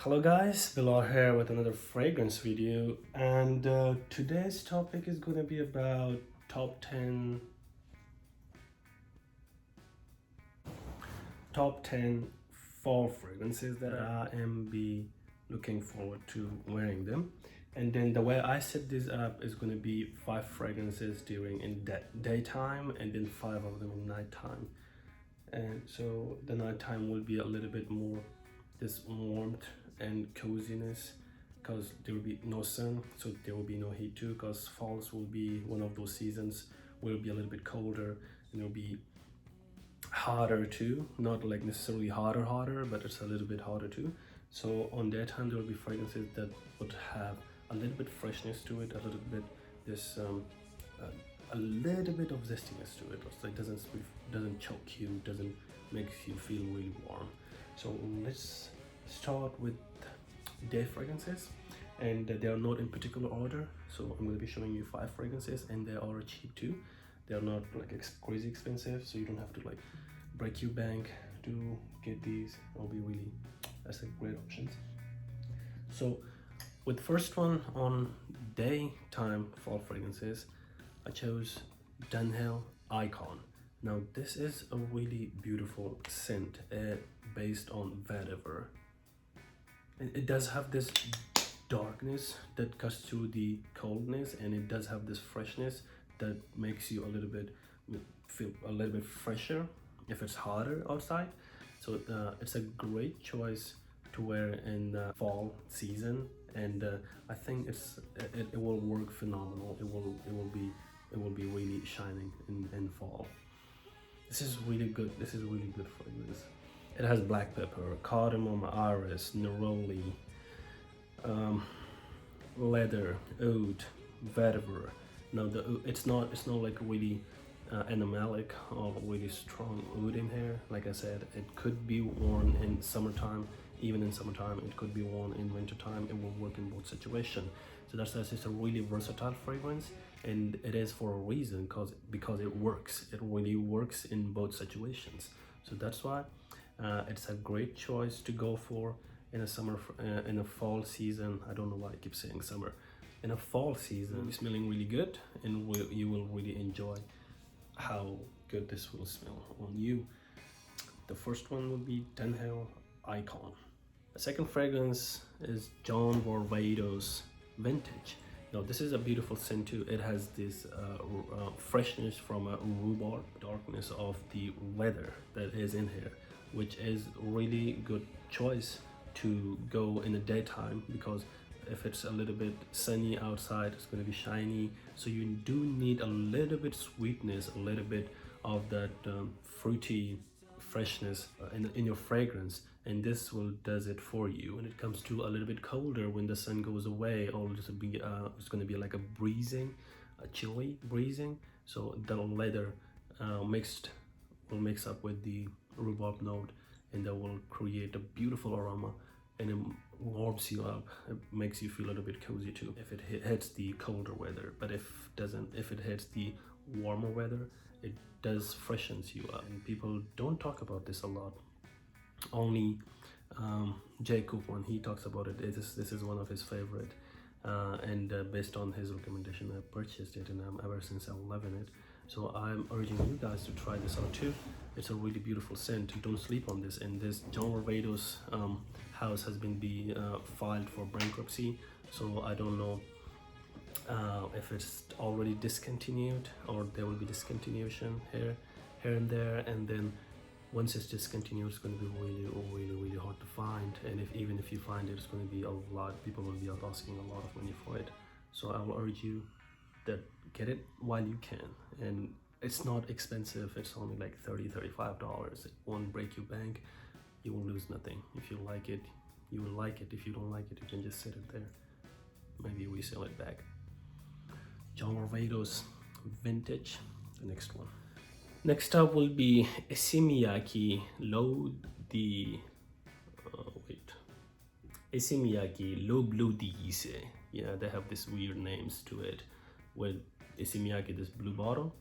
Hello guys, Bilal here with another fragrance video, and today's topic is going to be about top 10 fall fragrances that I am be looking forward to wearing them. And then the way I set this up is going to be 5 fragrances during in daytime and then 5 of them in nighttime. And so the nighttime will be a little bit more this warmth and coziness, because there will be no sun, so there will be no heat too, because falls will be one of those seasons where it'll be a little bit colder and it'll be hotter too, not like necessarily hotter, but it's a little bit hotter too. So on that time there will be fragrances that would have a little bit freshness to it, a little bit this a little bit of zestiness to it, so it doesn't choke you, doesn't make you feel really warm. So let's start with day fragrances, and they are not in particular order. So I'm going to be showing you 5 fragrances, and they are cheap too. They are not like crazy expensive, so you don't have to like break your bank to get these. It'll be really, that's a great options. So with first one on daytime fall fragrances, I chose Dunhill Icon. Now this is a really beautiful scent based on vetiver. And it does have this darkness that cuts through the coldness, and it does have this freshness that makes you a little bit feel a little bit fresher if it's hotter outside. So it's a great choice to wear in fall season, and I think it will work phenomenal. It will be really shining in fall. This is really good. This is really good fragrance. It has black pepper, cardamom, iris, neroli, leather, oud, vetiver. Now it's not like really animalic or really strong oud in here. Like I said, it could be worn in summertime. Even in summertime, it could be worn in wintertime. It will work in both situations. So that's it's a really versatile fragrance, and it is for a reason, because it works. It really works in both situations. So that's why it's a great choice to go for in a in a fall season. I don't know why I keep saying summer. In a fall season, smelling really good, and you will really enjoy how good this will smell on you. The first one will be Dunhill Icon. The second fragrance is John Varvatos Vintage. Now this is a beautiful scent too. It has this freshness from a rhubarb, darkness of the leather that is in here, which is really good choice to go in the daytime, because if it's a little bit sunny outside, it's going to be shiny. So you do need a little bit sweetness, a little bit of that fruity freshness in your fragrance, and this will does it for you. When it comes to a little bit colder, when the sun goes away, or it's going to be like a chilly breezing. So the leather will mix up with the rhubarb note, and that will create a beautiful aroma, and it warms you up. It makes you feel a little bit cozy too if it hits the colder weather. But if it hits the warmer weather, it does freshens you up. And people don't talk about this a lot. Only Jay Cook, when he talks about it, this is one of his favorite, and based on his recommendation, I purchased it, and ever since I'm loving it. So I'm urging you guys to try this out too. It's a really beautiful scent. Don't sleep on this. And this John Varvatos house has been filed for bankruptcy, so I don't know if it's already discontinued, or there will be discontinuation here and there. And then once it's discontinued, it's going to be really hard to find. And even if you find it, it's going to be a lot. People will be asking a lot of money for it. So I will urge you that get it while you can. And it's not expensive. It's only like $35. It won't break your bank. You will lose nothing. If you like it, you will like it. If you don't like it, you can just set it there. Maybe resell it back. John Varvatos Vintage, the next one. Next up will be Esimiyaki Esimiyaki Lo Blue Diise. Yeah, they have this weird names to it, with Esimiyaki, this blue bottle.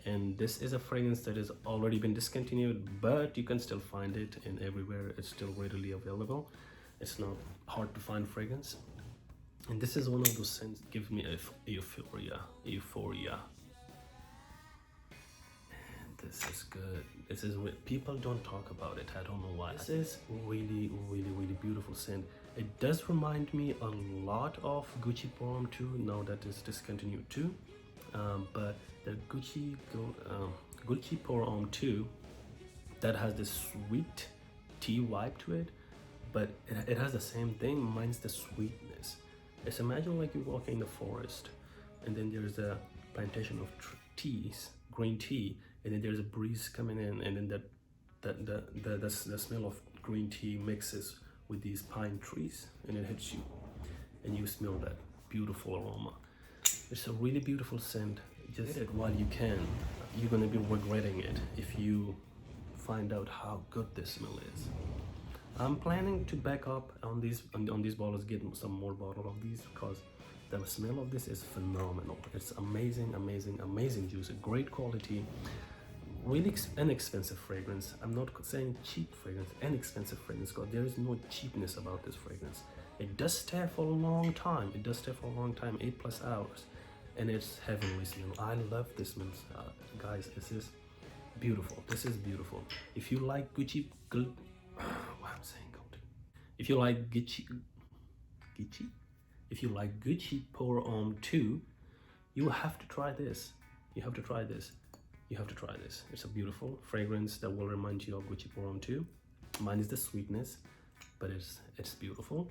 And this is a fragrance that has already been discontinued, but you can still find it, and everywhere it's still readily available. It's not hard to find fragrance. And this is one of those scents give me a euphoria. This is good. This is what people don't talk about it. I don't know why. This is really beautiful scent. It does remind me a lot of Gucci Pour Homme 2. Now that is discontinued too. But the Gucci Pour Homme 2, that has this sweet tea vibe to it, but it has the same thing. Mine's the sweetness. Just imagine like you walk in the forest, and then there's a plantation of green tea, and then there's a breeze coming in, and then the smell of green tea mixes with these pine trees, and it hits you, and you smell that beautiful aroma. It's a really beautiful scent. Just get it while you can. You're gonna be regretting it if you find out how good this smell is. I'm planning to back up on these bottles, get some more bottle of these, because the smell of this is phenomenal. It's amazing juice, great quality, really inexpensive fragrance. I'm not saying cheap fragrance, inexpensive fragrance, because there is no cheapness about this fragrance. It does stay for a long time. 8+ hours, and it's heavenly smell. I love this smell, guys. This is beautiful. If you like Gucci, if you like Gucci Pour Homme 2, you have to try this. It's a beautiful fragrance that will remind you of Gucci Pour Homme 2. Mine is the sweetness, but it's beautiful.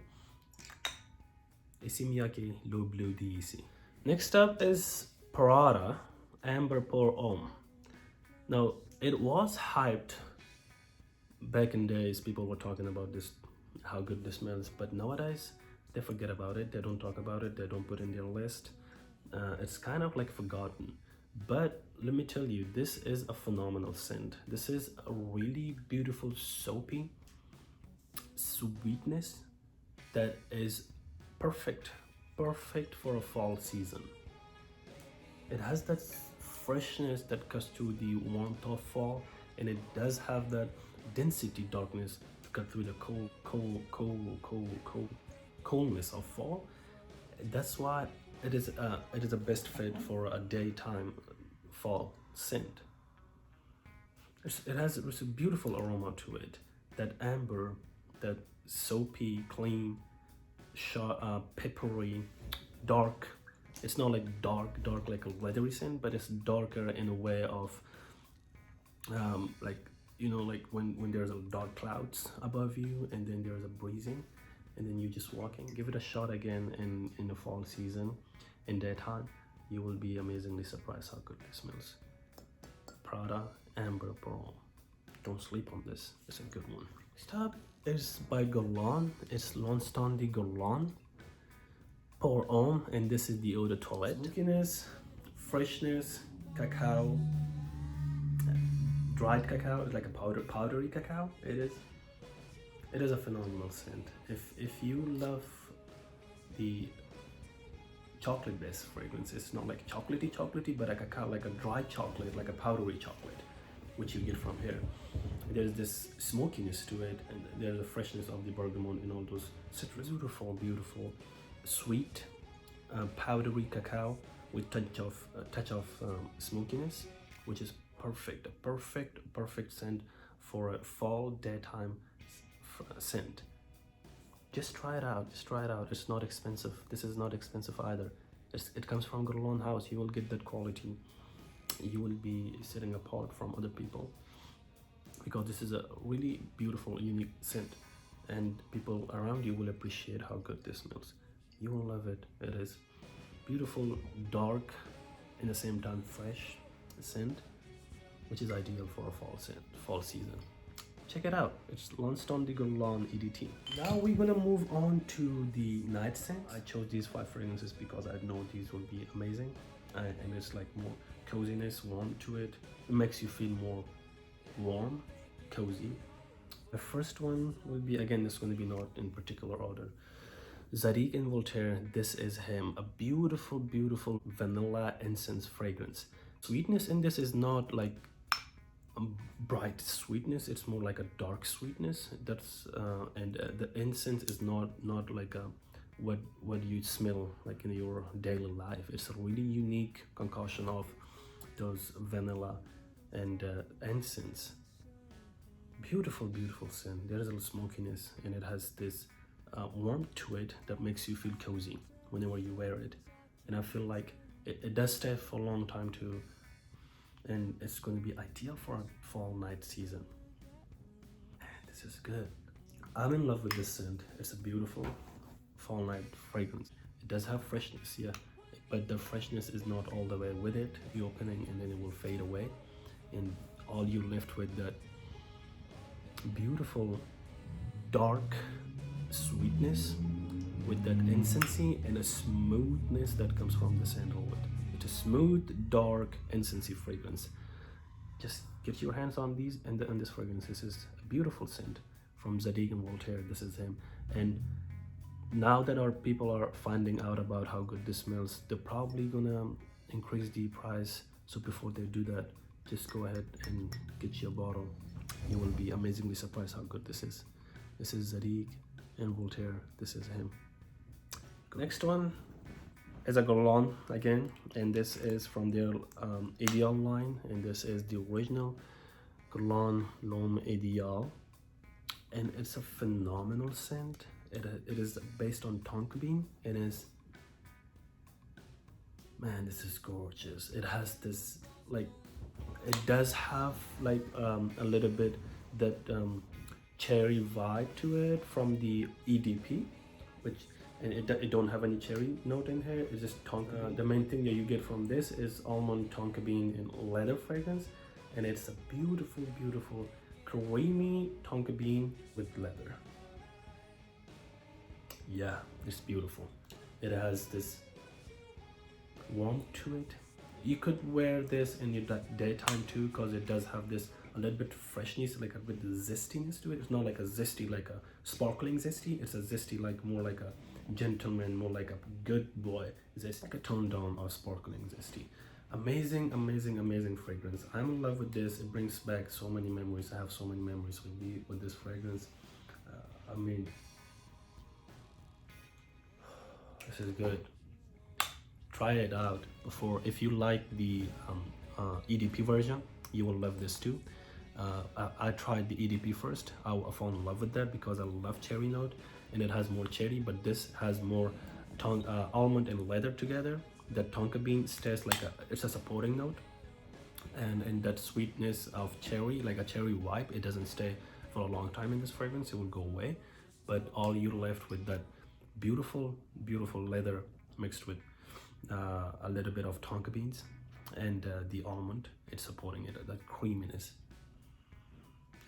Isi Miyake Low Blue DEC. Next up is Prada Amber Pour Homme. Now, it was hyped back in days. People were talking about this, how good this smells, but nowadays they forget about it. They don't talk about it. They don't put it in their list. It's kind of like forgotten. But let me tell you, this is a phenomenal scent. This is a really beautiful soapy sweetness that is perfect for a fall season. It has that freshness that cuts through the warmth of fall, and it does have that density darkness to cut through the coldness of fall. That's why it is a best fit for a daytime fall scent. It has a beautiful aroma to it. That amber, that soapy, clean, peppery, dark. It's not like dark like a leathery scent, but it's darker in a way of like, you know, like when there's a dark clouds above you, and then there's a breezing, and then you're just walking. Give it a shot again in the fall season, in daytime. You will be amazingly surprised how good this smells. Prada Amber Pour Homme. Don't sleep on this. It's a good one. Next up is by Guerlain. It's L'Instant de Guerlain Pour Homme, and this is the eau de toilette. Smokiness, freshness, cacao, dried cacao. It's like a powdery cacao. It is a phenomenal scent. If you love the chocolate-based fragrance, it's not like chocolatey, but a cacao, like a dry chocolate, like a powdery chocolate, which you get from here. There's this smokiness to it, and there's a freshness of the bergamot and all those citrus. Beautiful, sweet, powdery cacao with touch of smokiness, which is perfect. A perfect scent for a fall daytime scent. Just try it out. It's not expensive. This is not expensive either. It comes from Guerlain house. You will get that quality. You will be sitting apart from other people, because this is a really beautiful, unique scent, and people around you will appreciate how good this smells. You will love it. It is beautiful, dark, in the same time fresh scent, which is ideal for a fall season. Check it out. It's L'Instant de Guerlain EDT. Now we're gonna move on to the night scents. I chose these 5 fragrances because I know these will be amazing, and it's like more coziness, warm to it. It makes you feel more warm, cozy. The first one will be, again, it's going to be not in particular order. Zadig and Voltaire, This Is Him. A beautiful vanilla incense fragrance. Sweetness in this is not like bright sweetness. It's more like a dark sweetness. That's the incense is not like a what you smell like in your daily life. It's a really unique concoction of those vanilla and incense. Beautiful, beautiful scent. There is a little smokiness, and it has this warmth to it that makes you feel cozy whenever you wear it. And I feel like it does stay for a long time too, and it's going to be ideal for a fall night season. This is good. I'm in love with this scent. It's a beautiful fall night fragrance. It does have freshness, yeah, but the freshness is not all the way with it. The opening, and then it will fade away, and all you left with that beautiful dark sweetness with that incensey and a smoothness that comes from the sandalwood. It's a smooth, dark, incensey fragrance. Just get your hands on these and this fragrance. This is a beautiful scent from Zadig and Voltaire. This is him. And now that our people are finding out about how good this smells, they're probably gonna increase the price. So before they do that, just go ahead and get you a bottle. You will be amazingly surprised how good this is. This is Zadig and Voltaire. This is him. Next one is a Guerlain again, and this is from their Ideal line, and this is the original Guerlain L'Homme Ideal, and it's a phenomenal scent. It is based on tonka bean. It is, man, this is gorgeous. It has this like, it does have like a little bit that cherry vibe to it from the EDP, which, and it don't have any cherry note in here. It's just tonka. The main thing that you get from this is almond, tonka bean, and leather fragrance, and it's a beautiful, beautiful creamy tonka bean with leather. Yeah, it's beautiful. It has this warmth to it. You could wear this in your daytime too, because it does have this a little bit freshness, like a bit zestiness to it. It's not like a zesty, like a sparkling zesty. It's a zesty, like more like a gentleman, more like a good boy zesty, like a toned down or sparkling zesty. Amazing, amazing, amazing fragrance. I'm in love with this. It brings back so many memories. I have so many memories with this fragrance. I mean, this is good. Try it out before. If you like the EDP version, you will love this too. I tried the EDP first. I fell in love with that because I love cherry note, and it has more cherry, but this has more almond and leather together. That tonka bean stays like it's a supporting note, and that sweetness of cherry, like a cherry vibe, it doesn't stay for a long time in this fragrance. It will go away, but all you're left with that beautiful, beautiful leather mixed with a little bit of tonka beans and the almond. It's supporting it, that creaminess.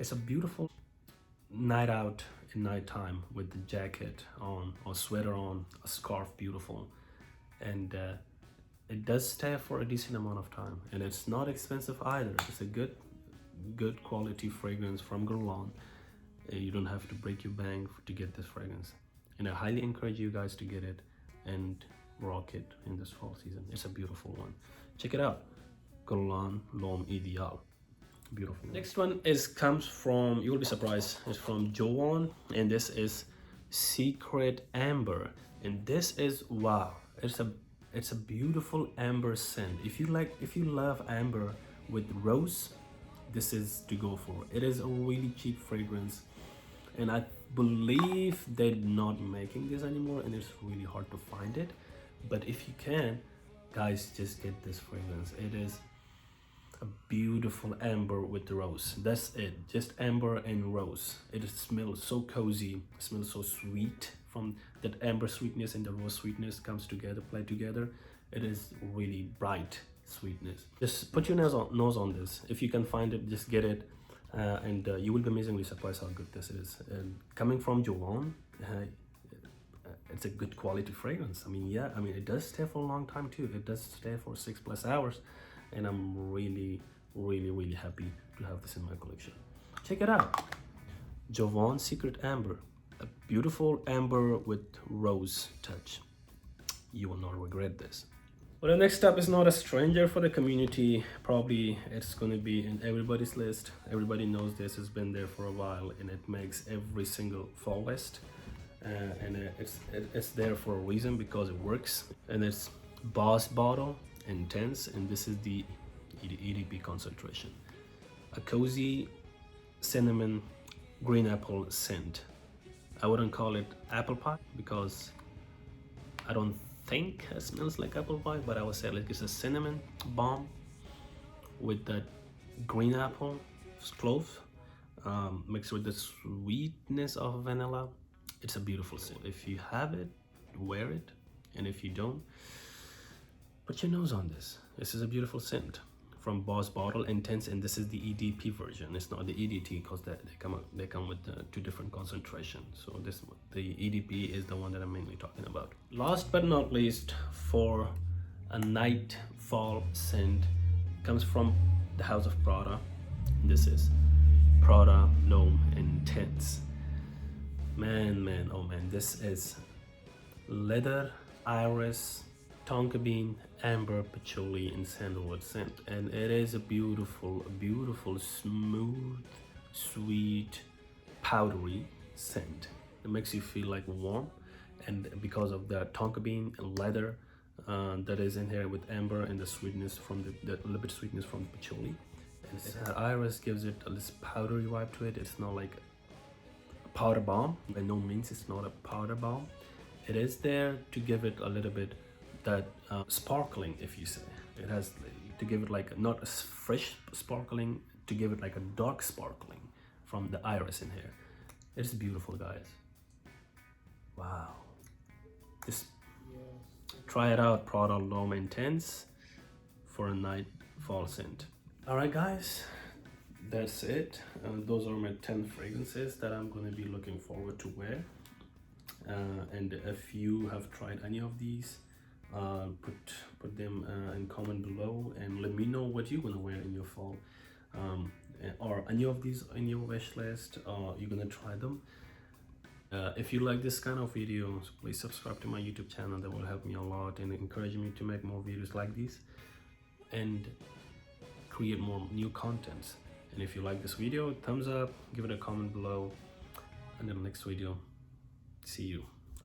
It's a beautiful night out in nighttime with the jacket on or sweater on, a scarf, beautiful, and it does stay for a decent amount of time, and it's not expensive either. It's a good quality fragrance from Guerlain. You don't have to break your bank to get this fragrance, and I highly encourage you guys to get it and rock it in this fall season. It's a beautiful one. Check it out. Guerlain L'Homme Ideal. Beautiful. Next one comes from, you will be surprised, it's from Jovan, and this is Secret Amber, and this is, wow, it's a beautiful amber scent. If you love amber with rose, this is to go for. It is a really cheap fragrance, and I believe they're not making this anymore, and it's really hard to find it. But if you can, guys, just get this fragrance. It is a beautiful amber with rose. That's it, just amber and rose. It smells so cozy, it smells so sweet. From that amber sweetness and the rose sweetness comes together, play together. It is really bright sweetness. Just put your nose on this. If you can find it, just get it, and you will be amazingly surprised how good this is. And coming from Jovan, it's a good quality fragrance. I mean, yeah, I mean, it does stay for a long time too. It does stay for 6+ hours, and I'm really, really, really happy to have this in my collection. Check it out. Jovan Secret Amber, a beautiful amber with rose touch. You will not regret this. Well, the next step is not a stranger for the community. Probably it's going to be in everybody's list. Everybody knows this, has been there for a while, and it makes every single fall list. And it's there for a reason, because it works. And it's Boss Bottle Intense, and this is the EDP concentration. A cozy cinnamon green apple scent. I wouldn't call it apple pie because I don't think it smells like apple pie, but I would say like it's a cinnamon bomb with that green apple clove, mixed with the sweetness of vanilla. It's a beautiful scent. If you have it, wear it, and if you don't, put your nose on this. This is a beautiful scent from Boss Bottle Intense, and this is the EDP version. It's not the EDT because they come with two different concentrations. So the EDP is the one that I'm mainly talking about. Last but not least, for a night fall scent, comes from the House of Prada. This is Prada L'Homme Intense. Man, oh man, this is leather, iris, tonka bean, amber, patchouli, and sandalwood scent, and it is a beautiful, smooth, sweet, powdery scent. It makes you feel like warm, and because of the tonka bean and leather that is in here with amber and the sweetness from the little bit sweetness from the patchouli, and iris gives it this powdery vibe to it. It's not like a powder bomb. By no means, it's not a powder bomb. It is there to give it a little bit that sparkling, if you say. It has to give it like not a fresh sparkling, to give it like a dark sparkling from the iris in here. It's beautiful, guys. Wow. Just try it out. Prada L'Homme Intense for a night fall scent. All right, guys, that's it. Those are my 10 fragrances that I'm going to be looking forward to wear. And if you have tried any of these, put them in comment below and let me know what you're gonna wear in your fall, or any of these in your wish list, or you're gonna try them. If you like this kind of videos, please subscribe to my YouTube channel. That will help me a lot and encourage me to make more videos like these and create more new contents. And if you like this video, thumbs up, give it a comment below. Until the next video, see you.